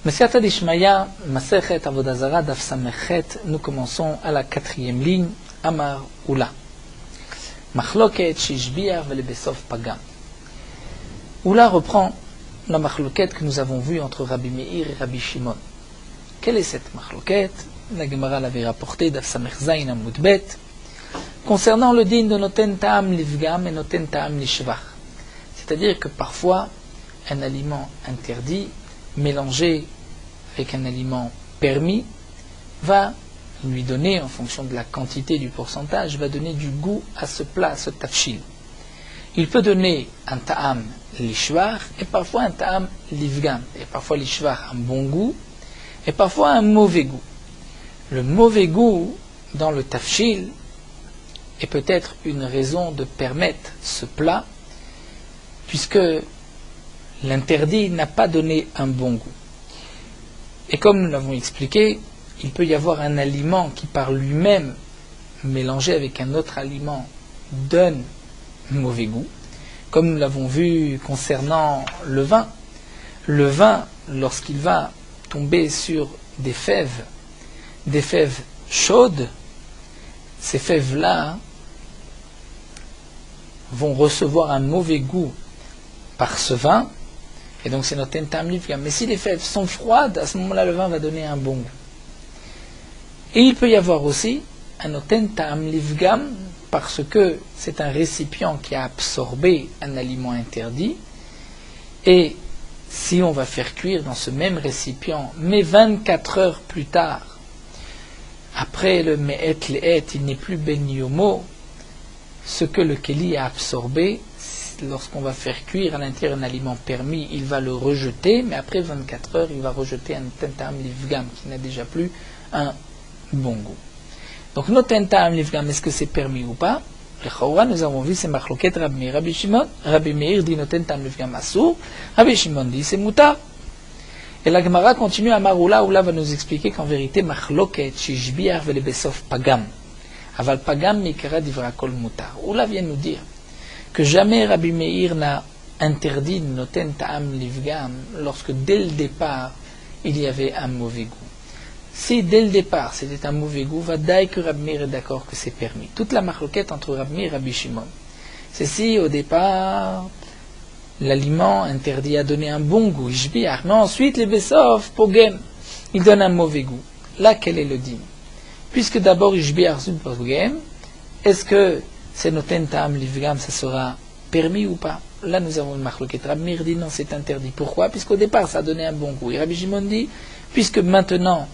Mesiata Dishmaya, Masechet Avodah Zara, Daf Samechet, nous commençons à la 4e ligne, Amar Ula. Machloket Shishbiar Velebesov Pagam. Ula reprend la machloket que nous avons vue entre Rabbi Meir et Rabbi Shimon. Quelle est cette machloket? La Gemara l'avait rapporté, Daf Samech Zayin Amud Bet, concernant le din de Noten Ta'am Livgam et Noten Ta'am Lishvach. C'est-à-dire que parfois, un aliment interdit, mélangé avec un aliment permis, va lui donner, en fonction de la quantité, du pourcentage, va donner du goût à ce plat, à ce tafshil. Il peut donner un ta'am lishvar et parfois un ta'am livgam. Et parfois lishvar un bon goût et parfois un mauvais goût. Le mauvais goût dans le tafshil est peut-être une raison de permettre ce plat, puisque l'interdit n'a pas donné un bon goût. Et comme nous l'avons expliqué, il peut y avoir un aliment qui par lui-même, mélangé avec un autre aliment, donne mauvais goût. Comme nous l'avons vu concernant le vin. Le vin, lorsqu'il va tomber sur des fèves chaudes, ces fèves-là vont recevoir un mauvais goût par ce vin, et donc c'est notre ta'am livgam. Mais si les fèves sont froides, à ce moment-là, le vin va donner un bon goût. Et il peut y avoir aussi un noten ta'am livgam, parce que c'est un récipient qui a absorbé un aliment interdit, et si on va faire cuire dans ce même récipient, mais 24 heures plus tard, après le me'et le'et, il n'est plus ben yomo, ce que le keli a absorbé, lorsqu'on va faire cuire à l'intérieur un aliment permis, il va le rejeter, mais après 24 heures, il va rejeter un noten ta'am livgam qui n'a déjà plus un bon goût. Donc, noten ta'am livgam, est-ce que c'est permis ou pas? Le Chawra, nous avons vu, c'est machloket Rabbi Meir, Rabbi Shimon. Rabbi Meir dit noten ta'am livgam asur, Rabbi Shimon dit c'est mutar. Et la Gemara continue à Maroula, où là va nous expliquer qu'en vérité, machloket shishbiar velebesov pagam. Aval pagam mikara divra kol mutar. Où là vient nous dire que jamais Rabbi Meir n'a interdit noten ta'am livgam lorsque dès le départ il y avait un mauvais goût. Si dès le départ c'était un mauvais goût, va d'ailleurs que Rabbi Meir est d'accord que c'est permis. Toute la machloquette entre Rabbi Meir et Rabbi Shimon, c'est si au départ l'aliment interdit a donné un bon goût, ishbiach, mais ensuite les besov pogem, il donne un mauvais goût. Là, quel est le din? Puisque d'abord ishbiach sub pogem, est-ce que c'est noten ta'am livgam, ça sera permis ou pas? Là, nous avons une machloquette. Rabbi Meir dit non, c'est interdit. Pourquoi? Puisqu'au départ, ça donnait un bon goût. Et Rabbi Shimon dit, puisque maintenant,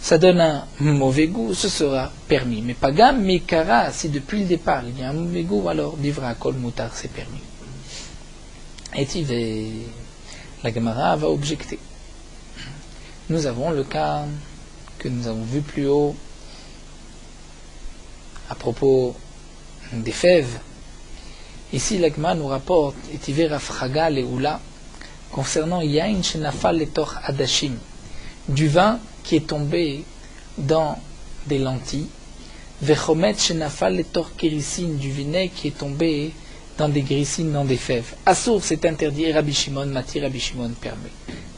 ça donne un mauvais goût, ce sera permis. Mais pagam, mikara, si depuis le départ, il y a un mauvais goût, alors livra kol mutar, c'est permis. Et la Gemara va objecter. Nous avons le cas que nous avons vu plus haut à propos des fèves. Ici, l'Agma nous rapporte Etiver Afraga Leoula concernant Yain Shenafal Letor Adashim, du vin qui est tombé dans des lentilles, Vechomet Shenafal Letor Kirisin, du vinaigre qui est tombé dans des grissines, dans des fèves. Assour, c'est interdit, Rabbi Shimon, Mati, Rabbi Shimon permet.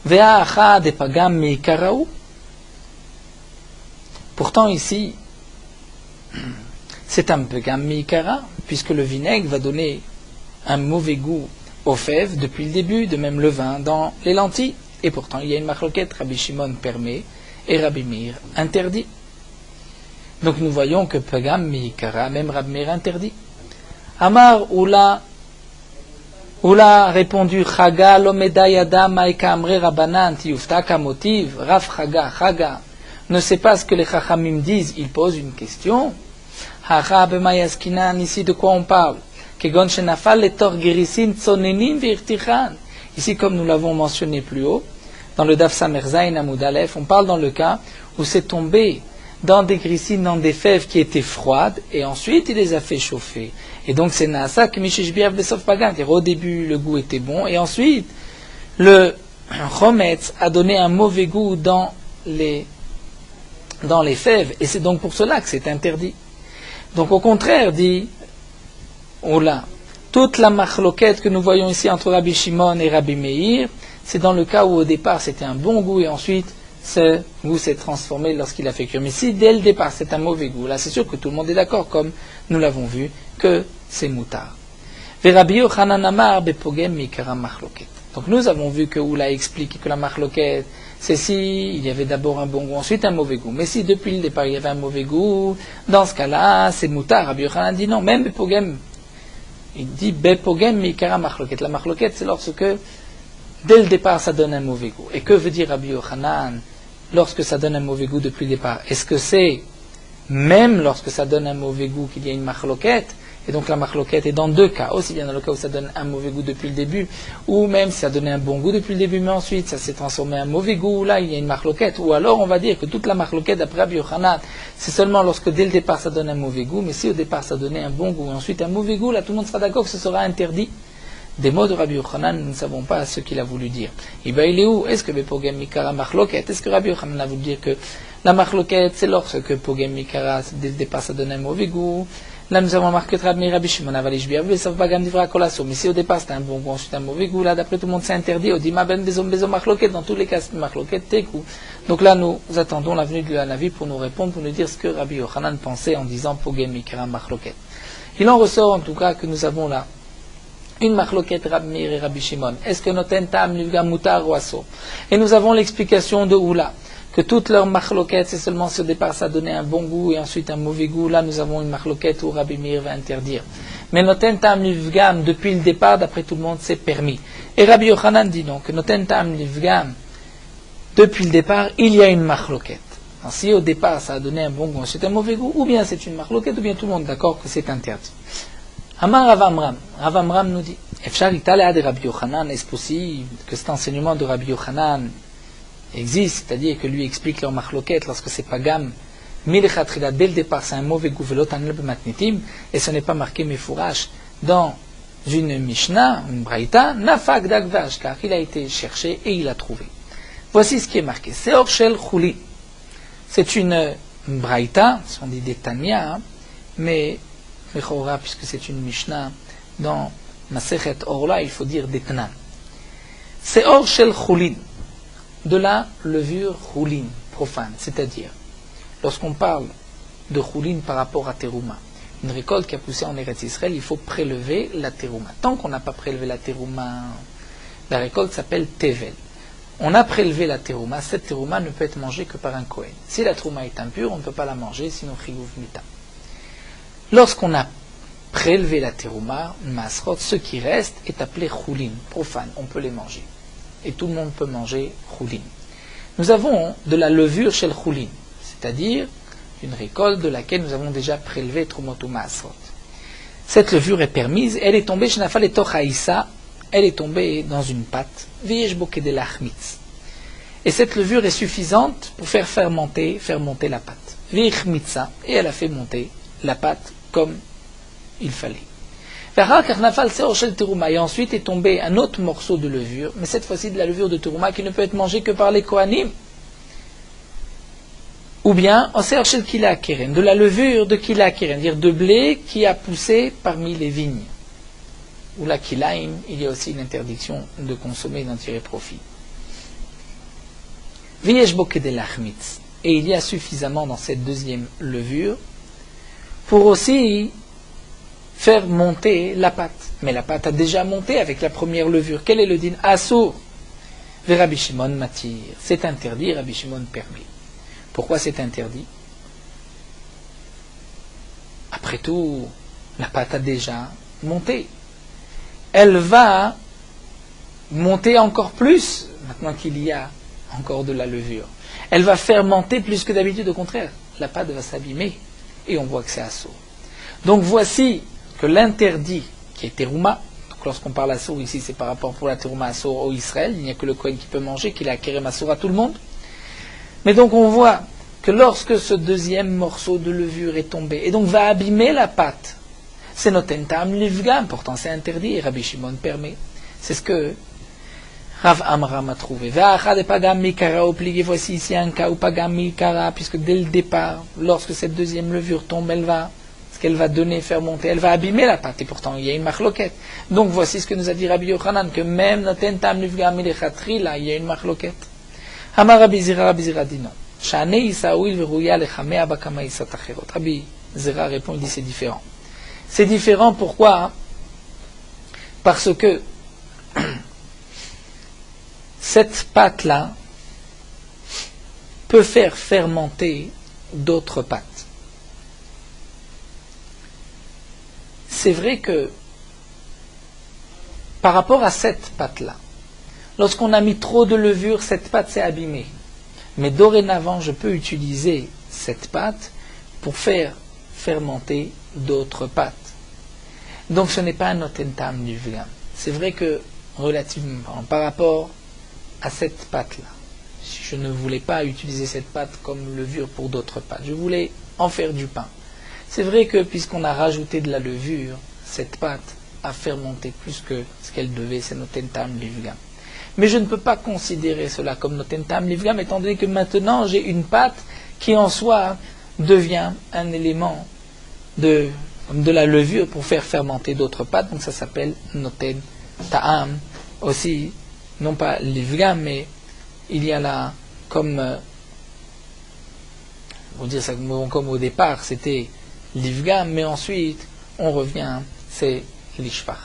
Vea Acha de Pagam Meikaraou. Pourtant, ici, c'est un pagam meikara, puisque le vinaigre va donner un mauvais goût aux fèves depuis le début, de même le vin dans les lentilles. Et pourtant, il y a une machloquette, Rabbi Shimon permet et Rabbi Meir interdit. Donc nous voyons que pagam meikara, même Rabbi Meir interdit. Amar Ula a répondu Chaga lomeda yada maika amre rabanan tiyuftaka motiv. Raf Chaga ne sait pas ce que les chachamim disent, il pose une question. Ici de quoi on parle? Ici, comme nous l'avons mentionné plus haut, dans le Daf Samech Zayin Amud Aleph, on parle dans le cas où c'est tombé dans des grissines, dans des fèves qui étaient froides, et ensuite il les a fait chauffer. Et donc c'est Naasa que Mishishbiach Besov Pagan. Au début, le goût était bon, et ensuite, le Chometz a donné un mauvais goût dans les fèves, et c'est donc pour cela que c'est interdit. Donc au contraire, dit Ola, toute la machloquette que nous voyons ici entre Rabbi Shimon et Rabbi Meir, c'est dans le cas où au départ c'était un bon goût et ensuite ce goût s'est transformé lorsqu'il a fait cuire. Mais si dès le départ c'est un mauvais goût, là c'est sûr que tout le monde est d'accord, comme nous l'avons vu, que c'est moutard. Donc nous avons vu que Oula explique que la marloquette, c'est si il y avait d'abord un bon goût, ensuite un mauvais goût. Mais si depuis le départ il y avait un mauvais goût, dans ce cas-là, c'est moutard. Rabbi Yochanan dit non, même Bepogem, il dit Bepogem mikara marloquette. La marloquette, c'est lorsque dès le départ ça donne un mauvais goût. Et que veut dire Rabbi Yochanan lorsque ça donne un mauvais goût depuis le départ? Est-ce que c'est même lorsque ça donne un mauvais goût qu'il y a une marloquette? Et donc la marloquette est dans deux cas, aussi bien dans le cas où ça donne un mauvais goût depuis le début, ou même si ça donnait un bon goût depuis le début, mais ensuite ça s'est transformé en un mauvais goût, là il y a une marloquette. Ou alors on va dire que toute la marloquette d'après Rabbi Yochanan, c'est seulement lorsque dès le départ ça donne un mauvais goût, mais si au départ ça donnait un bon goût et ensuite un mauvais goût, là tout le monde sera d'accord que ce sera interdit. Des mots de Rabbi Yochanan, nous ne savons pas ce qu'il a voulu dire. Et bien il est où? Est-ce que Bepogem Mikara marloquette? Est-ce que Rabbi Yochanan a voulu dire que la marloquette c'est lorsque Pogem Mikara, dès le départ ça donne un mauvais goût? Là, nous avons marqué Rabbi Shimon Avalish Biavu et Savbagam Divra Kolasso. Mais si au départ c'était un bon goût, ensuite un mauvais goût, là d'après tout le monde c'est interdit. Odima Ben Bezom Bezom Marloquet, dans tous les cas c'est Marloquet Tekou. Donc là nous attendons la venue de la Navi pour nous répondre, pour nous dire ce que Rabbi Yochanan pensait en disant Pogem Mikara Marloquet. Il en ressort en tout cas que nous avons là une Marloquet Rabbi Meir et Rabbi Shimon. Est-ce que Noten Tam Nivga Mutar ou Asso? Et nous avons l'explication de Oula, que toutes leurs marloquettes, c'est seulement si au départ ça donnait un bon goût et ensuite un mauvais goût. Là, nous avons une marloquette où Rabbi Meir va interdire. Mais Noten Tam Livgam, depuis le départ, d'après tout le monde, c'est permis. Et Rabbi Yochanan dit donc que Noten Tam Livgam, depuis le départ, il y a une marloquette. Alors, si au départ ça a donné un bon goût, ensuite un mauvais goût, ou bien c'est une marloquette, ou bien tout le monde est d'accord que c'est interdit. Amar Rav Amram nous dit, Efshar Italea de Rabbi Yochanan, est-ce possible que cet enseignement de Rabbi Yochanan existe, c'est-à-dire que lui explique leur marloquette lorsque c'est pagam, milchatrila, dès le départ c'est un mauvais goût, et ce n'est pas marqué mefourash dans une Mishnah, une Braïta, nafak dagvash, car il a été cherché et il a trouvé. Voici ce qui est marqué. Seor shel chuli. C'est une Braïta, on dit des Tanya, mais mechora, puisque c'est une Mishnah, dans Masechet Orla, il faut dire des Tnan. Seor shel chulin. De la levure choulin, profane, c'est-à-dire, lorsqu'on parle de choulin par rapport à terouma, une récolte qui a poussé en Eretz Israël, il faut prélever la terouma. Tant qu'on n'a pas prélevé la terouma, la récolte s'appelle tevel. On a prélevé la terouma, cette terouma ne peut être mangée que par un kohen. Si la terouma est impure, on ne peut pas la manger, sinon chiyuv mita. Lorsqu'on a prélevé la terouma, masrot, ce qui reste est appelé choulin, profane, on peut les manger. Et tout le monde peut manger choulin. Nous avons de la levure chez le choulin, c'est-à-dire une récolte de laquelle nous avons déjà prélevé trumot ou maasrot. Cette levure est permise, elle est tombée chez Nafal et Tochaïsa, elle est tombée dans une pâte, viesh boké de l'achmitz. Et cette levure est suffisante pour faire monter la pâte. Viesh mitza, et elle a fait monter la pâte comme il fallait. Et ensuite est tombé un autre morceau de levure, mais cette fois-ci de la levure de terouma qui ne peut être mangée que par les kohanim. Ou bien, de la levure de kila keren, c'est-à-dire de blé qui a poussé parmi les vignes. Ou la kilaim, il y a aussi une interdiction de consommer et d'en tirer profit. Et il y a suffisamment dans cette deuxième levure pour aussi faire monter la pâte. Mais la pâte a déjà monté avec la première levure. Quel est le din? Assour. Rabbi Shimon matir. C'est interdit, Rabbi Shimon permet. Pourquoi c'est interdit? Après tout, la pâte a déjà monté. Elle va monter encore plus, maintenant qu'il y a encore de la levure. Elle va faire monter plus que d'habitude, au contraire. La pâte va s'abîmer. Et on voit que c'est assour. Donc voici que l'interdit qui est terouma, donc lorsqu'on parle assour ici c'est par rapport pour la terouma assour au Israël, il n'y a que le Kohen qui peut manger, qu'il a kérem assour à tout le monde. Mais donc on voit que lorsque ce deuxième morceau de levure est tombé, et donc va abîmer la pâte, c'est noten tam livgam, pourtant c'est interdit, et Rabbi Shimon permet. C'est ce que Rav Amram a trouvé. Voici ici un cas où pagam mikara, puisque dès le départ, lorsque cette deuxième levure tombe, elle va, ce qu'elle va donner, faire monter, elle va abîmer la pâte, et pourtant il y a une marloquette. Donc voici ce que nous a dit Rabbi Yochanan, que même noten tam nifga milechatri, là, il y a une marloquette. Amar Rabbi Zira dit non. Shane isaouil verouya lechamea bakama isat acherot. Rabbi Zira répond, il dit c'est différent. C'est différent, pourquoi? Parce que cette pâte-là peut faire fermenter d'autres pâtes. C'est vrai que par rapport à cette pâte-là, lorsqu'on a mis trop de levure, cette pâte s'est abîmée. Mais dorénavant, je peux utiliser cette pâte pour faire fermenter d'autres pâtes. Donc ce n'est pas un notentam du vegan. C'est vrai que relativement par rapport à cette pâte-là, si je ne voulais pas utiliser cette pâte comme levure pour d'autres pâtes, je voulais en faire du pain. C'est vrai que puisqu'on a rajouté de la levure, cette pâte a fermenté plus que ce qu'elle devait, c'est notentam livgam. Mais je ne peux pas considérer cela comme notentam livgam, étant donné que maintenant j'ai une pâte qui en soi devient un élément de la levure pour faire fermenter d'autres pâtes, donc ça s'appelle noten ta'am aussi, non pas livgam, mais il y a là, comme on dire ça comme au départ, c'était livgam, mais ensuite on revient, c'est l'ishpach.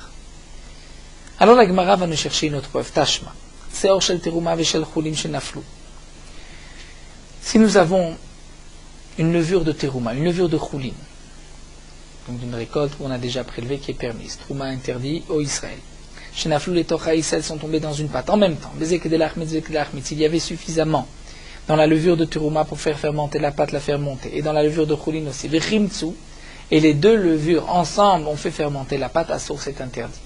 Alors la Gemara va nous chercher une autre preuve, tashma. Seor shel teruma veshel chulim shenaflu. Si nous avons une levure de teruma, une levure de chulim, donc d'une récolte où on a déjà prélevé qui est permise, trouma interdit au Israël. Shenaflu les tocha Israël sont tombés dans une pâte en même temps. Il y avait suffisamment dans la levure de teruma pour faire fermenter la pâte, la faire monter, et dans la levure de chulim aussi. Vechimtsu, et les deux levures ensemble ont fait fermenter la pâte, à source c'est interdit.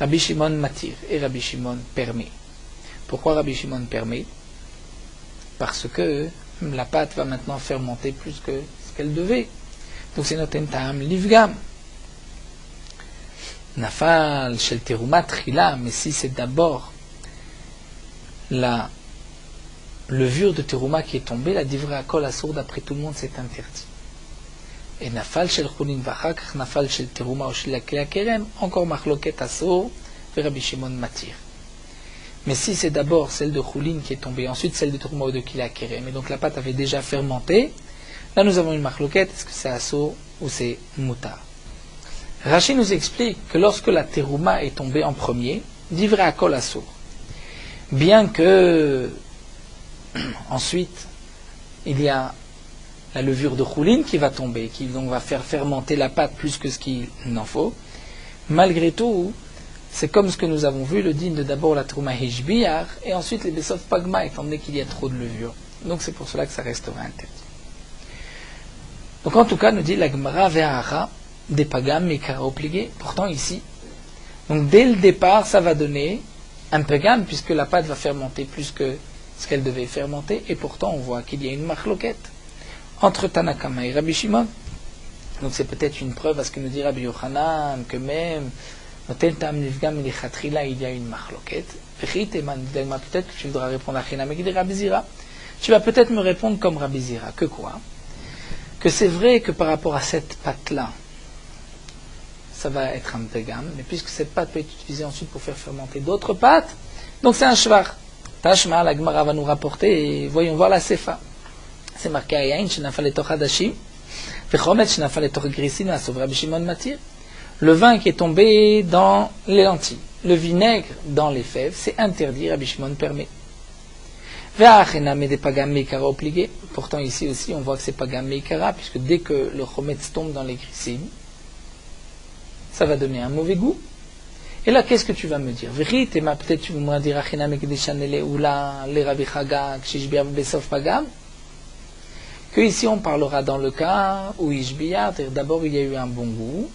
Rabbi Shimon matir et Rabbi Shimon permet. Pourquoi Rabbi Shimon permet? Parce que la pâte va maintenant fermenter plus que ce qu'elle devait. Donc c'est notre ta'am livgam. Nafal shel teruma trila, mais si c'est d'abord la levure de teruma qui est tombée, la divra kol assour, d'après tout le monde, c'est interdit. Et nafal shel chulin vachak, nafal shel teruma ou shel kerem, encore machloket assour, et Rabbi Shimon matir. Mais si c'est d'abord celle de chulin qui est tombée, ensuite celle de teruma ou de kila kerem, et donc la pâte avait déjà fermenté, là nous avons une machloket, est-ce que c'est assour ou c'est mutar? Rashi nous explique que lorsque la teruma est tombée en premier, divra kol assour. Bien que ensuite il y a la levure de chulin qui va tomber, qui donc va faire fermenter la pâte plus que ce qu'il n'en faut. Malgré tout, c'est comme ce que nous avons vu, le digne de d'abord la teruma hishbiyar, et ensuite les besov pagma, étant donné qu'il y a trop de levure. Donc c'est pour cela que ça restera interdit. Donc en tout cas, nous dit la Gemara ve'ara des pagam mikara obligé. Pourtant ici, donc dès le départ, ça va donner un pagam, puisque la pâte va fermenter plus que ce qu'elle devait fermenter, et pourtant on voit qu'il y a une machloquette entre Tanakama et Rabbi Shimon. Donc c'est peut-être une preuve à ce que nous dit Rabbi Yochanan, que même là il y a une machloquette. Peut-être que tu voudras répondre à Chinam et Rabbi Zira. Tu vas peut-être me répondre comme Rabbi Zira. Que quoi? Que c'est vrai que par rapport à cette pâte-là, ça va être un pegam, mais puisque cette pâte peut être utilisée ensuite pour faire fermenter d'autres pâtes, donc c'est un shvar. Tashma, la Gemara va nous rapporter, et voyons voir la sefa. C'est marqué à Yain, Shenafal etoch hadashim, Vechomet Shenafal etoch grisin, à sauver Rabbi Shimon matir. Le vin qui est tombé dans les lentilles, le vinaigre dans les fèves, c'est interdit, Rabbi Shimon permet. Ve'achena me de pagam meikara obligé. Pourtant ici aussi on voit que c'est pagam meikara, puisque dès que le chometz tombe dans les grisin, ça va donner un mauvais goût. Et là, qu'est-ce que tu vas me dire? Vérité, mais peut-être tu vas me dire achena me kedeshanele ou là, les Rabbi Chaga, kshishbiya besov pagam. Que ici on parlera dans le cas où Ishbiyar, d'abord il y a eu un bon goût,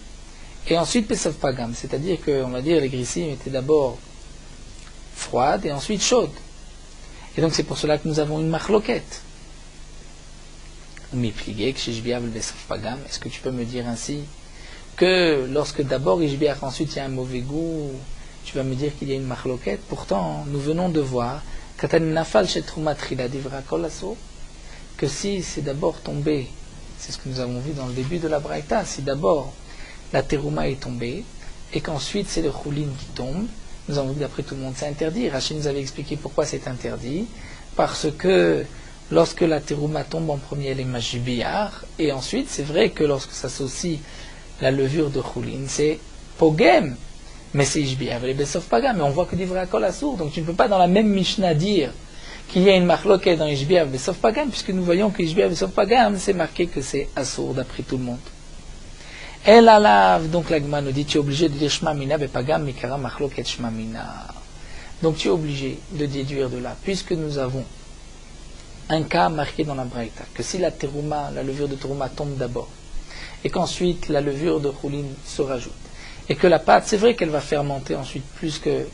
et ensuite Pesov Pagam, c'est-à-dire que, on va dire, les grissim étaient d'abord froides et ensuite chaudes. Et donc c'est pour cela que nous avons une machloquette. Est-ce que tu peux me dire ainsi que lorsque d'abord Ishbiyar, ensuite il y a un mauvais goût, tu vas me dire qu'il y a une machloquette? Pourtant, nous venons de voir que si c'est d'abord tombé C'est ce que nous avons vu dans le début de la Braïta. Si d'abord la terouma est tombée, et qu'ensuite c'est le choulin qui tombe, nous avons vu d'après tout le monde c'est interdit. Rachid nous avait expliqué pourquoi c'est interdit. Parce que lorsque la terouma tombe en premier, elle est majibiyar, et ensuite c'est vrai que lorsque s'associe la levure de choulin, c'est pogem. Mais c'est Ishbiyar, les Bessof Pagam, mais on voit que d'Ivra Kol Assour. Donc tu ne peux pas dans la même Mishnah dire qu'il y a une marloquette dans Ishbiyar, Bessof Pagam, puisque nous voyons que Ishbiyar, Bessof Pagam, c'est marqué que c'est Assour d'après tout le monde. El Alav, donc l'Agma nous dit, tu es obligé de dire Shmamina, Bepagam, Mikara, Marloquette, Shmamina. Donc tu es obligé de déduire de là, puisque nous avons un cas marqué dans la Braïta, que si la terouma, la levure de terouma tombe d'abord, et qu'ensuite la levure de choulin se rajoute, et que la pâte, c'est vrai qu'elle va fermenter ensuite plus que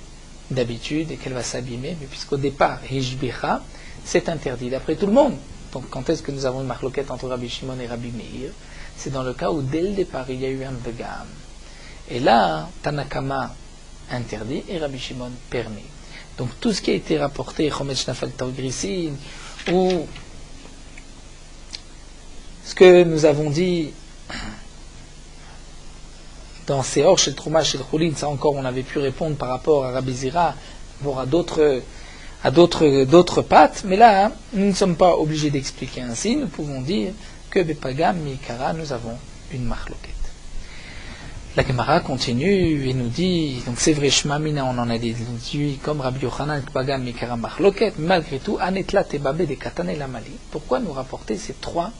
d'habitude et qu'elle va s'abîmer, mais puisqu'au départ, Hishbicha, c'est interdit d'après tout le monde. Donc quand est-ce que nous avons une marloquette entre Rabbi Shimon et Rabbi Meir? C'est dans le cas où dès le départ, il y a eu un begam. Et là, Tanakama interdit et Rabbi Shimon permet. Donc tout ce qui a été rapporté, Chometz Nafal Taugrisin, ou ce que nous avons dit dans Seor, chez le Trouma, chez le Choulin, ça encore on avait pu répondre par rapport à Rabbi Zira, voire à d'autres pâtes, mais là, nous ne sommes pas obligés d'expliquer ainsi, nous pouvons dire que Bepagam, Mikara, nous avons une marloquette. La Gemara continue et nous dit, donc c'est vrai, Shmamina, on en a dit, comme Rabbi Yochanan, Bepagam, Mikara, marloquette, malgré tout, Anetla, Tebabe, de Katane, Lamali. Pourquoi nous rapporter ces trois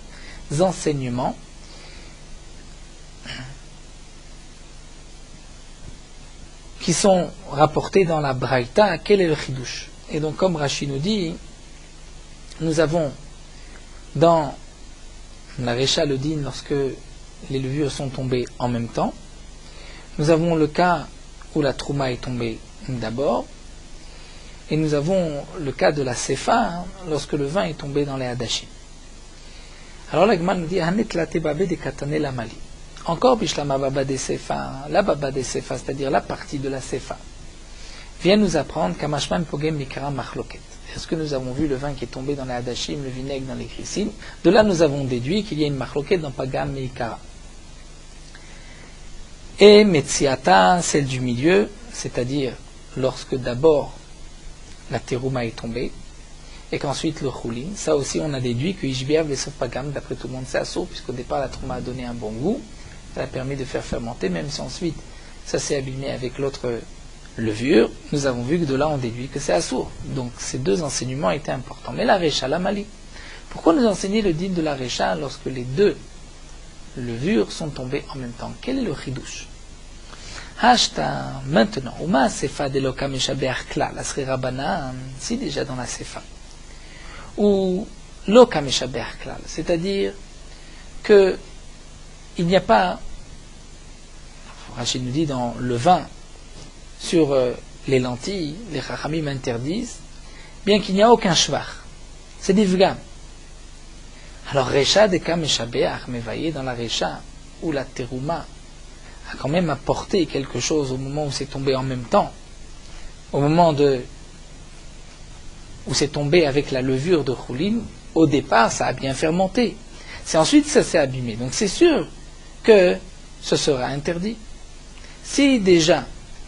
enseignements qui sont rapportés dans la Braïta? Quel est le chidouche? Et donc, comme Rashi nous dit, nous avons dans la Recha le din, lorsque les levures sont tombées en même temps, nous avons le cas où la trouma est tombée d'abord, et nous avons le cas de la sefa, lorsque le vin est tombé dans les hadashim. Alors la Gemara nous dit, Hanet la tebabe de katane la mali. Encore Bishlama Baba des Sefa, la Baba des Sefa, c'est-à-dire la partie de la Sefa, vient nous apprendre qu'Amashman Pogem Mikara Machloket. Est-ce que nous avons vu le vin qui est tombé dans les Hadashim, le vinaigre dans les Chrissim? De là, nous avons déduit qu'il y a une Machloket dans Pagam Mikara. Et Metsiata, celle du milieu, c'est-à-dire lorsque d'abord la terouma est tombée, et qu'ensuite le choulin, ça aussi on a déduit que Ishbiav les Pagam, d'après tout le monde, c'est assaut, puisqu'au départ la trouma a donné un bon goût. Ça a permis de faire fermenter, même si ensuite ça s'est abîmé avec l'autre levure, nous avons vu que de là on déduit que c'est assourd. Donc ces deux enseignements étaient importants. Mais la Recha, la Mali, pourquoi nous enseigner le din de la Recha lorsque les deux levures sont tombées en même temps? Quel est le chidouche? Hashta, maintenant, Uma Sefa de Loka Meshabeach Kla, la Sri Rabbanan, si déjà dans la Sefa, ou Loka Meshabeach Kla, c'est-à-dire que il n'y a pas, Rachid nous dit dans le vin, sur les lentilles, les chachamim interdisent, bien qu'il n'y a aucun shvar. C'est des vgam. Alors, Recha de Kam Meshabeach, mais voyez, dans la Recha, où la terouma a quand même apporté quelque chose au moment où c'est tombé en même temps, au moment où c'est tombé avec la levure de choulin, au départ, ça a bien fermenté. C'est ensuite ça s'est abîmé. Donc c'est sûr que ce sera interdit. Si déjà,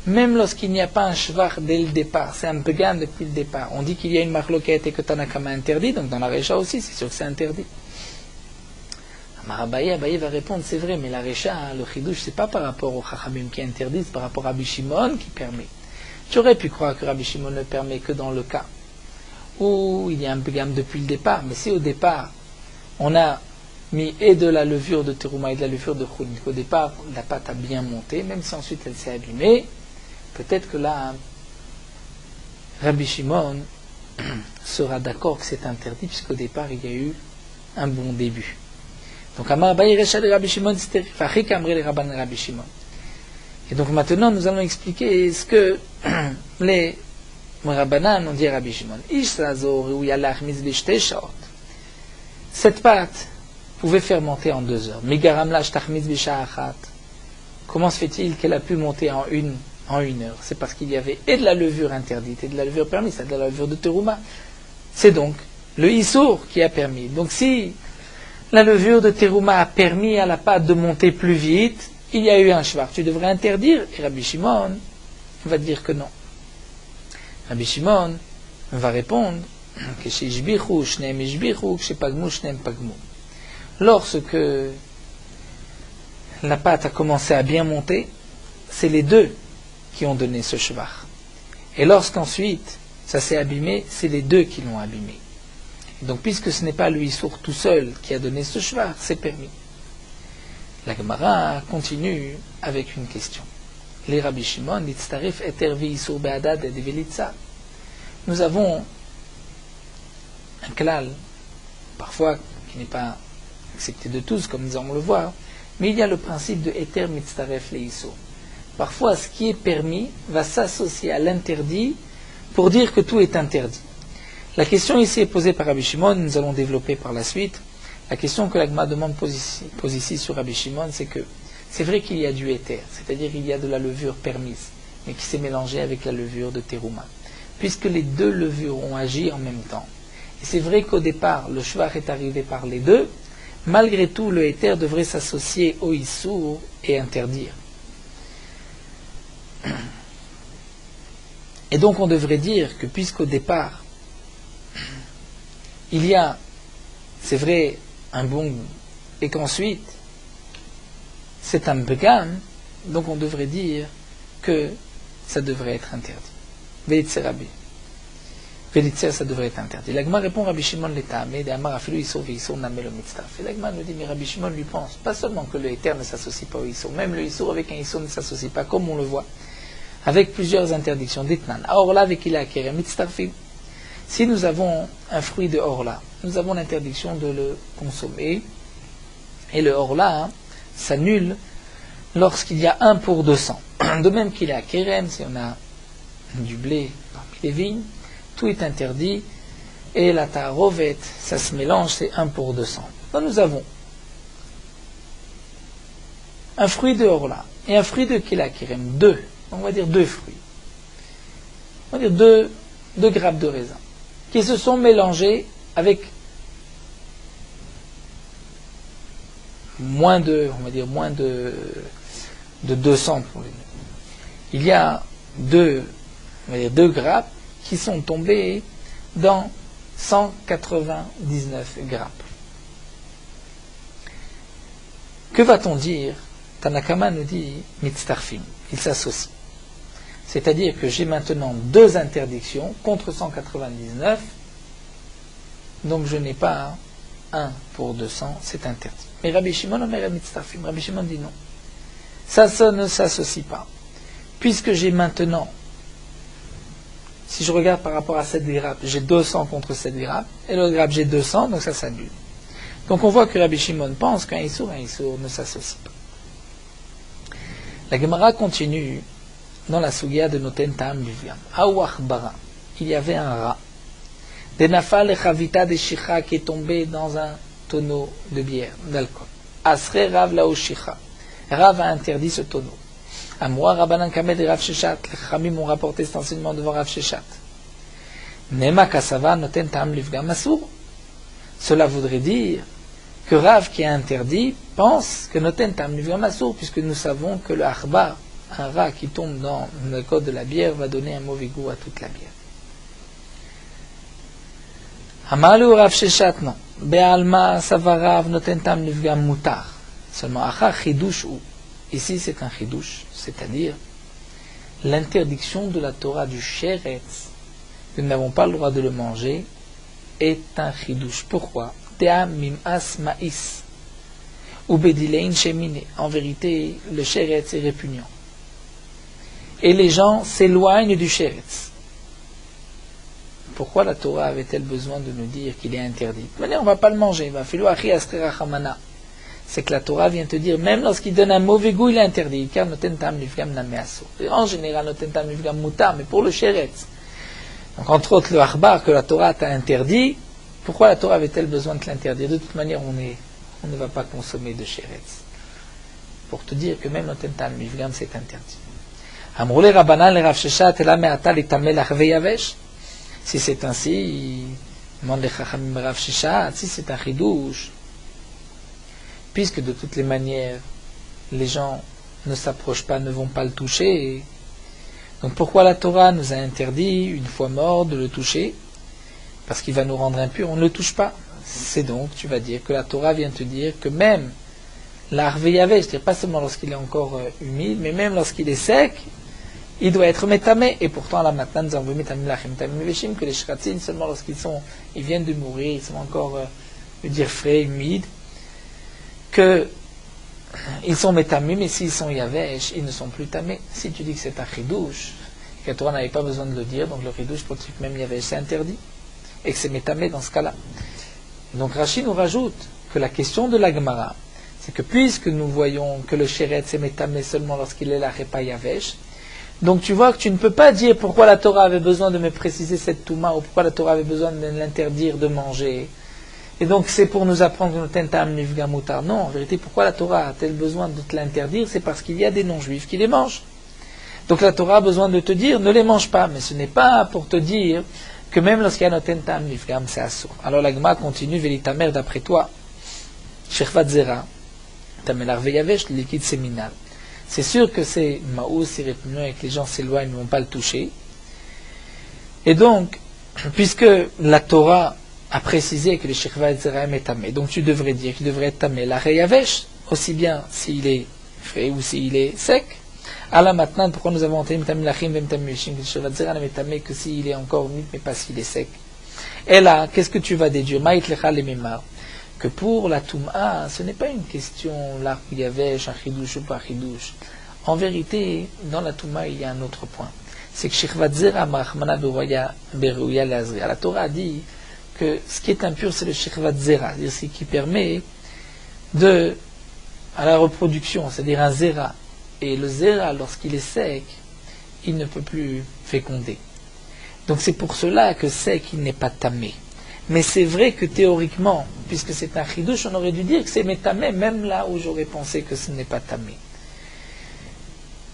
même lorsqu'il n'y a pas un shvar dès le départ, c'est un began depuis le départ, on dit qu'il y a une marloquette et que Tanakama interdit, donc dans la Recha aussi, c'est sûr que c'est interdit. Abaye va répondre, c'est vrai, mais la Recha, le chidouche, c'est pas par rapport au Chachamim qui interdit, c'est par rapport à Rabbi Shimon qui permet. Tu aurais pu croire que Rabbi Shimon ne permet que dans le cas où il y a un begam depuis le départ, mais si au départ, on a mis et de la levure de terouma et de la levure de choulin, qu'au départ, la pâte a bien monté, même si ensuite elle s'est abîmée, peut-être que là, Rabbi Shimon sera d'accord que c'est interdit, puisqu'au départ, il y a eu un bon début. Donc, Amar Abaye Recha de Rabbi Shimon, c'était Fachik Amre le Rabban Rabbi Shimon. Et donc maintenant, nous allons expliquer ce que les Rabbanan ont dit à Rabbi Shimon. Cette pâte pouvait fermenter en 2 heures. Comment se fait-il qu'elle a pu monter en une heure? C'est parce qu'il y avait et de la levure interdite et de la levure permise, c'est-à-dire de la levure de terouma. C'est donc le issour qui a permis. Donc si la levure de terouma a permis à la pâte de monter plus vite, il y a eu un shvar. Tu devrais interdire. Et Rabbi Shimon va dire que non. Rabbi Shimon va répondre que chez Ishbichu, Shneem Ishbichu, que chez Pagmu, Shneem Pagmu. Lorsque la pâte a commencé à bien monter, c'est les deux qui ont donné ce shvar. Et lorsqu'ensuite ça s'est abîmé, c'est les deux qui l'ont abîmé. Donc puisque ce n'est pas le Issour tout seul qui a donné ce shvar, c'est permis. La Gemara continue avec une question. Les Rabbi Shimon, Litztarif eter vi-Issour be'adad et develitza. Nous avons un klal, parfois qui n'est pas accepté de tous, comme nous allons le voir, mais il y a le principe de eter mitztaref le-Issour. Parfois, ce qui est permis va s'associer à l'interdit pour dire que tout est interdit. La question ici est posée par Rabbi Shimon, nous allons développer par la suite. La question que l'Agma demande pose ici sur Rabbi Shimon, c'est que c'est vrai qu'il y a du éther, c'est-à-dire qu'il y a de la levure permise, mais qui s'est mélangée avec la levure de terouma. Puisque les deux levures ont agi en même temps. Et c'est vrai qu'au départ, le shvar est arrivé par les deux, malgré tout, le éther devrait s'associer au issour et interdire. Et donc on devrait dire que puisqu'au départ, il y a, c'est vrai, un bon, et qu'ensuite, c'est un begam, donc on devrait dire que ça devrait être interdit. Velitzer Rabbi. Velitzer, ça devrait être interdit. L'Agma répond Rabbi Shimon l'Etame, de Amar Afilu Issour ve'Issour Nameh lo mitztaf. Et l'Agma nous dit, mais Rabbi Shimon lui pense, pas seulement que le éther ne s'associe pas au Issour, même le Issour avec un Issour ne s'associe pas, comme on le voit, avec plusieurs interdictions. Ditnan, Orla ve'Kila Kerem mitztarfim. Si nous avons un fruit de Orla, nous avons l'interdiction de le consommer, et le Orla s'annule lorsqu'il y a 1 pour 200. De même qu'il y a Kerem, si on a du blé parmi les vignes, tout est interdit, et la ta'arovet, ça se mélange, c'est 1 pour 200. Donc nous avons un fruit de Orla et un fruit de Kila Kerem, deux, on va dire 2 fruits. On va dire 2 grappes de raisin, qui se sont mélangés avec moins de 200 pour les deux. Il y a 2 grappes qui sont tombées dans 199 grappes. Que va-t-on dire? Tanakama nous dit mitztarfim, il s'associe. C'est-à-dire que j'ai maintenant 2 interdictions contre 199, donc je n'ai pas 1 pour 200, c'est interdit. Mais Rabbi Shimon omer mitztarfim, Rabbi Shimon dit non. Ça ne s'associe pas. Puisque j'ai maintenant, si je regarde par rapport à cette grappe, j'ai 200 contre cette grappe, et l'autre grappe j'ai 200, donc ça s'annule. Donc on voit que Rabbi Shimon pense qu'un issour ne s'associe pas. La Gemara continue dans la Sugia de Noten Ta'am Livyan. Awach bara, il y avait un rat. Denafal et Chavita de Shicha qui est tombé dans un tonneau de bière, d'alcool. Asre Rav la Shicha. Rav a interdit ce tonneau. Amwa Rabbanan Kamed et Rav Sheshat. Les Chamim ont rapporté cet enseignement devant Rav Sheshat. Nema Kasava Noten Ta'am Livgan Asur. Cela voudrait dire que Rav qui a interdit pense que Noten Ta'am Livgan Asur, puisque nous savons que le Achbar, un rat qui tombe dans le code de la bière, va donner un mauvais goût à toute la bière. Amalu Rav Sheshat, non. Be'alma Savarav Noten Ta'am Livgan Mutar. Seulement, Acha Chidush ou. Ici, c'est un Chidush, c'est-à-dire l'interdiction de la Torah du Sheretz, que nous n'avons pas le droit de le manger, est un Chidush. Pourquoi? Dea Mim'as Ma'is. Ou Bedilein Shemine. En vérité, le Sheretz est répugnant. Et les gens s'éloignent du Sheretz. Pourquoi la Torah avait-elle besoin de nous dire qu'il est interdit? De manière, on ne va pas le manger. C'est que la Torah vient te dire, même lorsqu'il donne un mauvais goût, il est interdit. Car noten tam nifgam nameaso. En général, noten tam nifgam mutar, mais pour le sheretz. Donc, entre autres, le achbar que la Torah t'a interdit, pourquoi la Torah avait-elle besoin de l'interdire? De toute manière, on ne va pas consommer de sheretz. Pour te dire que même noten tam nifgam, c'est interdit. Amroule Rabbanan le Rav Sheshat et la me'ata l'itamel achveyavesh. Si c'est ainsi, demande les Chachamim Rav Sheshat, si c'est un chidouche, puisque de toutes les manières, les gens ne s'approchent pas, ne vont pas le toucher. Donc pourquoi la Torah nous a interdit, une fois mort, de le toucher? Parce qu'il va nous rendre impurs, on ne le touche pas. C'est donc, tu vas dire, que la Torah vient te dire que même l'arvé yavé, c'est-à-dire pas seulement lorsqu'il est encore humide, mais même lorsqu'il est sec, il doit être métamé. Et pourtant, là maintenant, nous avons vu que les shratzin, seulement ils viennent de mourir, ils sont encore, frais, humides, ils sont métamés, mais s'ils sont yavesh, ils ne sont plus tamés. Si tu dis que c'est un chidouche, que la Torah n'avait pas besoin de le dire, donc le chidouche, pour dire que même yavesh, c'est interdit, et que c'est métamé dans ce cas-là. Donc Rashi nous rajoute que la question de la Gemara, c'est que puisque nous voyons que le shéret c'est métamé seulement lorsqu'il est la repa yavesh, donc tu vois que tu ne peux pas dire pourquoi la Torah avait besoin de me préciser cette touma, ou pourquoi la Torah avait besoin de l'interdire de manger. Et donc c'est pour nous apprendre que nous tentam nifga mutar. Non, en vérité, pourquoi la Torah a-t-elle besoin de te l'interdire? C'est parce qu'il y a des non-juifs qui les mangent. Donc la Torah a besoin de te dire, ne les mange pas, mais ce n'est pas pour te dire que même lorsqu'il y a noten tam nifgam, c'est assour. Alors la Gemara continue, velitamer d'après toi, shechvat zera, tamelar veyavesh, le liquide séminal. C'est sûr que c'est maous, c'est répugnant et que les gens s'éloignent, ne vont pas le toucher. Et donc, puisque la Torah a précisé que le shechvat zera est tamé, donc tu devrais dire qu'il devrait être tamé la reyavesh, aussi bien s'il est frais ou s'il est sec. Alors maintenant, pourquoi nous avons entendu Metamilachim et Metamilachim, que le Sheva Zera n'est métamé que s'il est encore humide, mais pas s'il est sec. Et là, qu'est-ce que tu vas déduire? Maït lecha le memar. Que pour la Toum'a, ce n'est pas une question là où il y avait un chidouche ou pas chidouche. En vérité, dans la Toum'a, il y a un autre point. C'est que Sheva Zera Marachmana Berouya Lazri. La Torah a dit que ce qui est impur, c'est le Sheva Zera, c'est-à-dire ce qui permet à la reproduction, c'est-à-dire un Zera. Et le zéra, lorsqu'il est sec, il ne peut plus féconder. Donc c'est pour cela que sec, il n'est pas tamé. Mais c'est vrai que théoriquement, puisque c'est un chidouche, on aurait dû dire que c'est métamé, même là où j'aurais pensé que ce n'est pas tamé.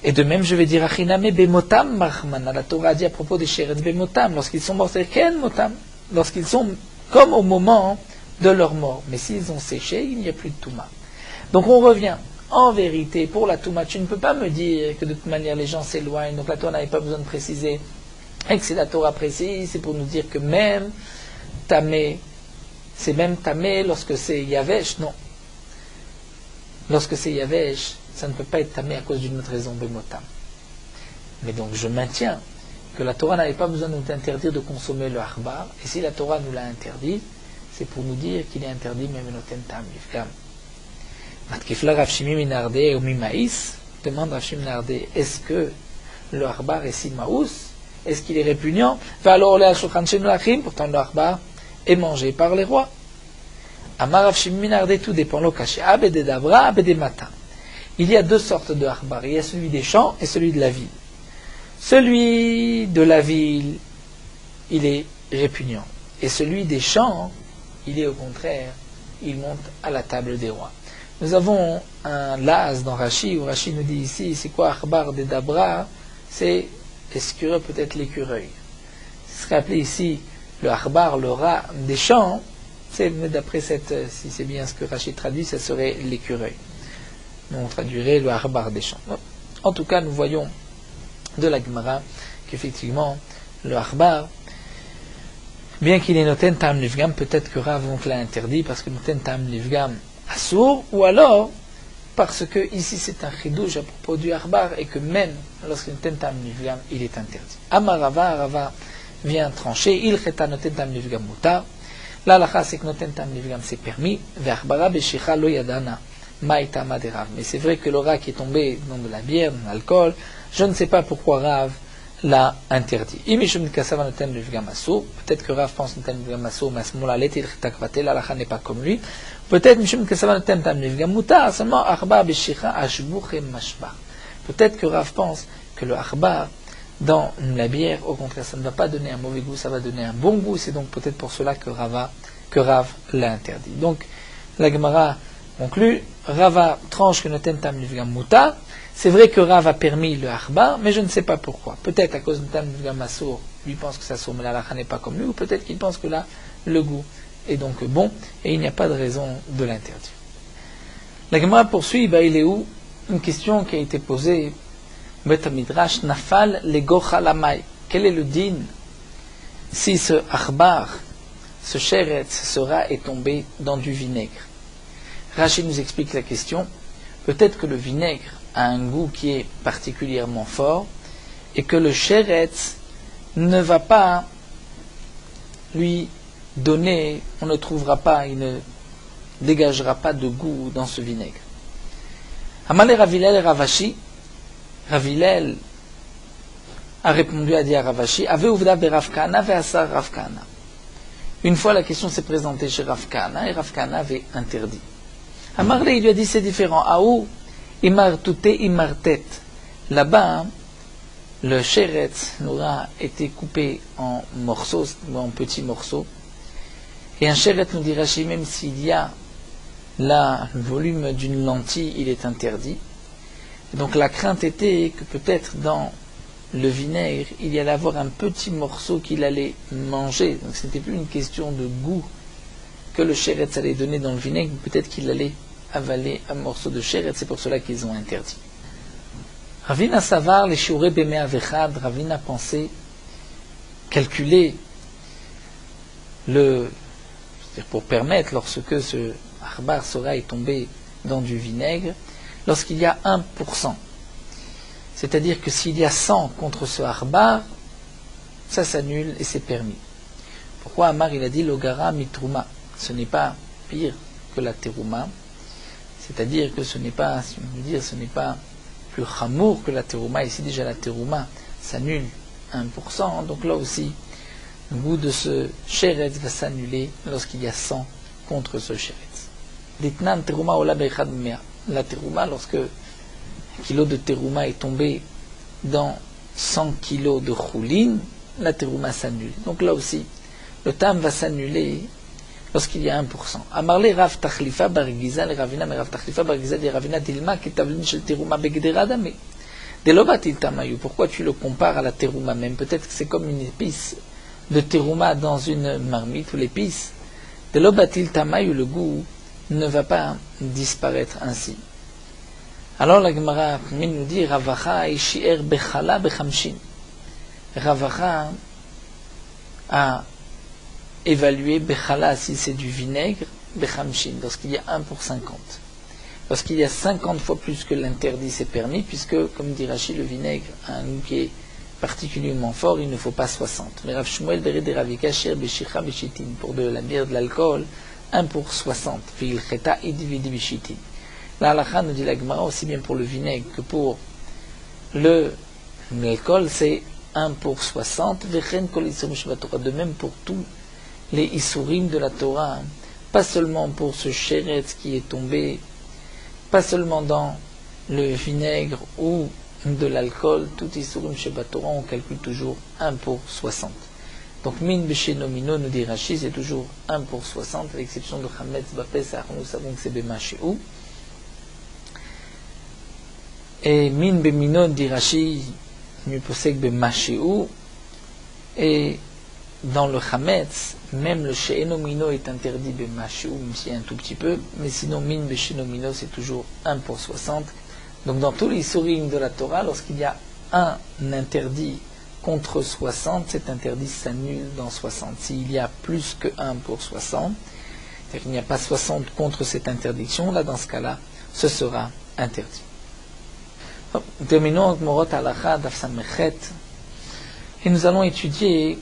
Et de même, je vais dire achiname bemotam marchman. La Torah a dit à propos des sheretz bemotam, lorsqu'ils sont morts, c'est ken motam, lorsqu'ils sont comme au moment de leur mort. Mais s'ils ont séché, il n'y a plus de touma. Donc on revient. En vérité, pour la Touma, tu ne peux pas me dire que de toute manière les gens s'éloignent, donc la Torah n'avait pas besoin de préciser, et que c'est la Torah précise, c'est pour nous dire que même Tamé, c'est même Tamé lorsque c'est Yavesh, non. Lorsque c'est Yavesh, ça ne peut pas être Tamé à cause d'une autre raison, Bemotam. Mais donc je maintiens que la Torah n'avait pas besoin de nous interdire de consommer le harbar, et si la Torah nous l'a interdit, c'est pour nous dire qu'il est interdit même noten tam yifgam. Matkifla Rav Shimi Minardé ou Mimaïs, demande Rav Shimi Minardé, est-ce que le harbar est si maous? Est-ce qu'il est répugnant? Alors le Shulchan Shenulachim, pourtant le harbar est mangé par les rois. Amar Rav Shimi Minardé, tout dépend lo caché. Abede Davra, Abede Mata. Il y a deux sortes de harbar. Il y a celui des champs et celui de la ville. Celui de la ville, il est répugnant. Et celui des champs, il est au contraire, il monte à la table des rois. Nous avons un laz dans Rashi, où Rashi nous dit ici, c'est quoi Arbar de Dabra? C'est escureur, peut-être l'écureuil. Ce serait appelé ici le Arbar, le rat des champs, mais d'après si c'est bien ce que Rashi traduit, ça serait l'écureuil. Nous on traduirait le Arbar des champs. En tout cas, nous voyons de la Gemara qu'effectivement, le Arbar, bien qu'il ait noten tam livgam, peut-être que Rav l'a interdit, parce que noten tam livgam assour, ou alors parce que ici c'est un chidouche à propos du harbar et que même lorsqu'il noten tam livgam, il est interdit. Amarava, Rava vient trancher, il cheta noten tam livgam mutar. L'alacha c'est que noten tam livgam c'est permis, ve'arbara beshicha lo yadana ma'ita maderav. Mais c'est vrai que le rat qui est tombé dans de la bière, dans l'alcool, je ne sais pas pourquoi Rav l'a interdit. Peut-être que Rav pense noten livgam assour, mais à ce moment-là, l'étil cheta kvaté, l'alacha n'est pas comme lui. Peut-être Peut-être que Rav pense que le harbar dans la bière, au contraire, ça ne va pas donner un mauvais goût, ça va donner un bon goût. C'est donc peut-être pour cela que Rav l'a interdit. Donc la Gemara conclut, Rava tranche que noten tam livgam mutar. C'est vrai que Rav a permis le harbar, mais je ne sais pas pourquoi. Peut-être à cause de tam livgam assour, lui pense que ça sourd, mais la lacha n'est pas comme lui, ou peut-être qu'il pense que là, le goût est donc bon, et il n'y a pas de raison de l'interdire. La Gemara poursuit, il est où? Une question qui a été posée, Bet Midrash, Nafal legocha lamai. Quel est le din si ce achbar, ce sheretz, sera est tombé dans du vinaigre? Rashi nous explique la question. Peut-être que le vinaigre a un goût qui est particulièrement fort et que le sheretz ne va pas lui donner, on ne trouvera pas, il ne dégagera pas de goût dans ce vinaigre. Amalé Ravilel et Ravashi, Ravilel a répondu à Ravashi, Ave uvda be Rav Kahana ve asar Rav Kahana. Une fois la question s'est présentée chez Rav Kahana et Rav Kahana avait interdit. Amarlé, il lui a dit c'est différent. Aou, imar touté, imar tête. Là-bas, le sheretz aura été coupé en morceaux, en petits morceaux. Et un sheretz, nous dit Rashi, même s'il y a là le volume d'une lentille, il est interdit. Et donc la crainte était que peut-être dans le vinaigre, il y allait avoir un petit morceau qu'il allait manger. Donc ce n'était plus une question de goût que le sheretz allait donner dans le vinaigre, peut-être qu'il allait avaler un morceau de sheretz, c'est pour cela qu'ils ont interdit. Ravina Savar, les Shiurei Bemei Avechad, Ravina pensait calculer c'est-à-dire pour permettre, lorsque ce achbar sera est tombé dans du vinaigre, lorsqu'il y a 1%. C'est-à-dire que s'il y a 100 contre ce achbar, ça s'annule et c'est permis. Pourquoi Amar il a dit l'ogara mitrouma? Ce n'est pas pire que la terouma, c'est-à-dire que ce n'est pas, si on veut dire, ce n'est pas plus chamour que la terouma. Ici déjà la terouma s'annule 1%, donc là aussi le goût de ce sheretz va s'annuler lorsqu'il y a 100 contre ce sheretz. Ditnan terouma ola bechad mea. La terouma, lorsque un kilo de terouma est tombé dans 100 kilos de choulin, la terouma s'annule. Donc là aussi, le tam va s'annuler lorsqu'il y a 1%. Amarle Rav Tachlifa bar Giza, le Ravina, mais Rav Tachlifa bar Giza dit Ravina Dilma qui tavlin shel terouma begderada, mais delobatil tamayou. Pourquoi tu le compares à la terouma même? Peut-être que c'est comme une épice de terouma dans une marmite ou l'épice. Delobatil tamayou, le goût ne va pas disparaître ainsi. Alors la Gemara nous dit Ravacha ishier bechala bechamshin. Ravacha a évalué bechala si c'est du vinaigre bechamshin, lorsqu'il y a 1 pour 50. Lorsqu'il y a 50 fois plus que l'interdit, c'est permis, puisque, comme dit Rachid, le vinaigre a un goût qui est particulièrement fort, il ne faut pas 60. Mais Rav Shmuel bered Ravika sher beshicha beshitin, pour de la bière, de l'alcool, 1 pour 60. Fil cheta idividi beshitin. La halakha nous dit la Gemara, aussi bien pour le vinaigre que pour l'alcool, c'est 1 pour 60. Vechen kol isurim shebatorah. De même pour tous les isurim de la Torah, pas seulement pour ce sheretz qui est tombé, pas seulement dans le vinaigre ou de l'alcool, tout isurim shebatorah, on calcule toujours 1 pour 60. Donc min beshenomino, nous dit Rashi, c'est toujours 1 pour 60, à l'exception de chametz bapesach, nous savons que c'est bemachéou. Et min bemino, dit Rashi, mieux possède bemachéou. Et dans le chametz, même le she'enomino est interdit bemachéou, même s'il y a un tout petit peu, mais sinon min beshenomino, c'est toujours 1 pour 60. Donc dans tous les isurim de la Torah, lorsqu'il y a un interdit contre 60, cet interdit s'annule dans 60. S'il y a plus que 1 pour 60, c'est-à-dire qu'il n'y a pas 60 contre cette interdiction, là dans ce cas-là, ce sera interdit. Nous terminons avec Morot Halacha Daf Samechet et nous allons étudier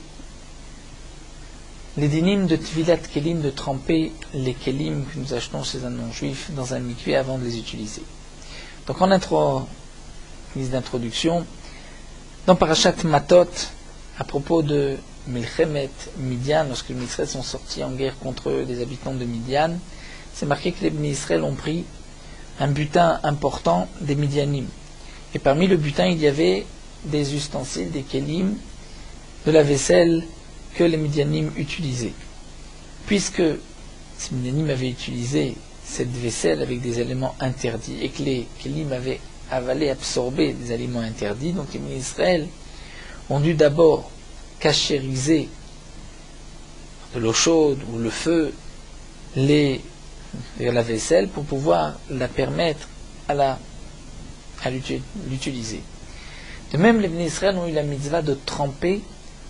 les dinim de Tvilat Kelim, de tremper les Kelim que nous achetons chez un non-juif dans un mikvé avant de les utiliser. Donc en mise d'introduction, dans Parashat Matot, à propos de Milchemet Midian, lorsque les Israël sont sortis en guerre contre les habitants de Midian, c'est marqué que les Israël ont pris un butin important des Midianim. Et parmi le butin, il y avait des ustensiles, des kelim, de la vaisselle que les Midianim utilisaient. Puisque ces Midianim avaient utilisé cette vaisselle avec des éléments interdits et que les kelim avaient avalé, absorbé des aliments interdits, donc les Israël ont dû d'abord cachériser de l'eau chaude ou le feu les la vaisselle, pour pouvoir la permettre à l'utiliser. De même, les Bnei Israël ont eu la mitzvah de tremper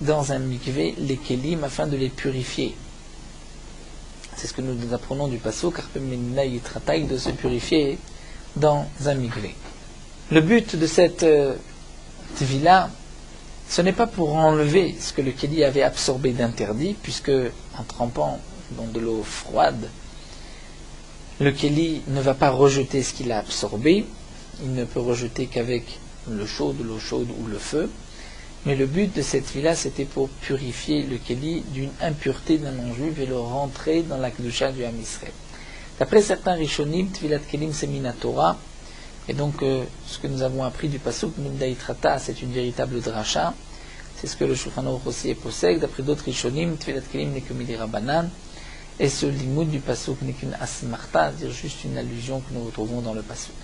dans un mikvé les kelim afin de les purifier. C'est ce que nous apprenons du pasuk, de se purifier dans un mikvé. Le but de cette tvila, ce n'est pas pour enlever ce que le keli avait absorbé d'interdit, puisque en trempant dans de l'eau froide, le keli ne va pas rejeter ce qu'il a absorbé, il ne peut rejeter qu'avec l'eau chaude ou le feu, mais le but de cette tvila, c'était pour purifier le keli d'une impureté d'un non-juif et le rentrer dans la kedusha du Ham Israël. D'après certains rishonim, tvilat kelim c'est minatora, et donc ce que nous avons appris du pasuk Mindaïtrata, c'est une véritable dracha, c'est ce que le Shulchan Aruch aussi possède. D'après d'autres rishonim, tvilat kelim n'est que midi rabanan, et ce limoud du pasuk n'est qu'une asmarta, c'est-à-dire juste une allusion que nous retrouvons dans le pasuk.